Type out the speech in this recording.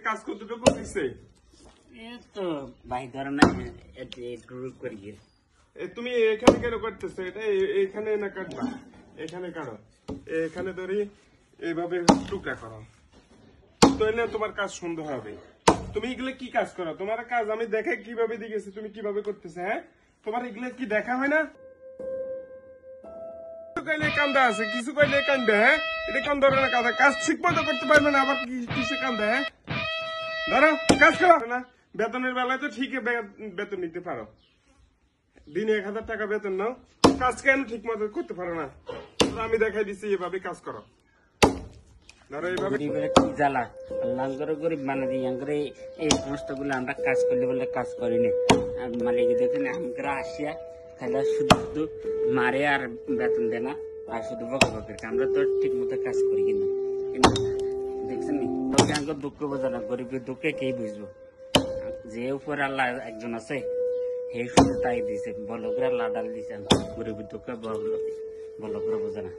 কাজ কতটুকু দিছে? তো ভাই ধরো না একটু করি। তুমি এখানে কেন করতেছো? এটা এখানে না কাটবা, এখানে কাটো। এখানে ধরি এইভাবে টুকরা করো, তো এনে তোমার কাজ সুন্দর হবে। তুমি এগুলো কি কাজ করো? তোমার কাজ আমি দেখে কিভাবে দিয়েছি, তুমি কিভাবে করতেছে? হ্যাঁ, তোমার এগুলো কি দেখা হয় না? কইলে কান্দা আছে, কিছু কইলে কান্দে। হ্যাঁ, এটা কোন ধরনের কাজ? কাজ ঠিক মতো করতে পারবে না, আবার কিসে কান্দে? হ্যাঁ, ধরো কাজ করো না। বেতনের বেলায় তো ঠিকই বেতন নিতে পারো, দিনে 1000 টাকা বেতন নাও, কাজ কেন ঠিক মতো করতে পারো না? আমি দেখাই দিচ্ছি, এভাবে কাজ করো। ধরো এইভাবে। গরিবের কি জ্বালা, আল্লাহ করে গরিব বানাবি করে। এই সমস্ত গুলো আমরা কাজ করলে বলে কাজ করি না। মালিক দেখেন আমরা আসিয়া খালি শুধু মারে আর বেতন দেয় না, আর শুধু বকের। আমরা তো ঠিক মতো কাজ করি কিনা দেখছেন নি? তোকে আমাকে দুঃখ বোঝা না, গরিবের দুঃখে কে বুঝবো? যে উপর আল্লাহ একজন আছে, হে শুধু তাই দিছে, বলকরা লাডাল দিছে, গরিবের দুঃখে বলকরা বোঝা না।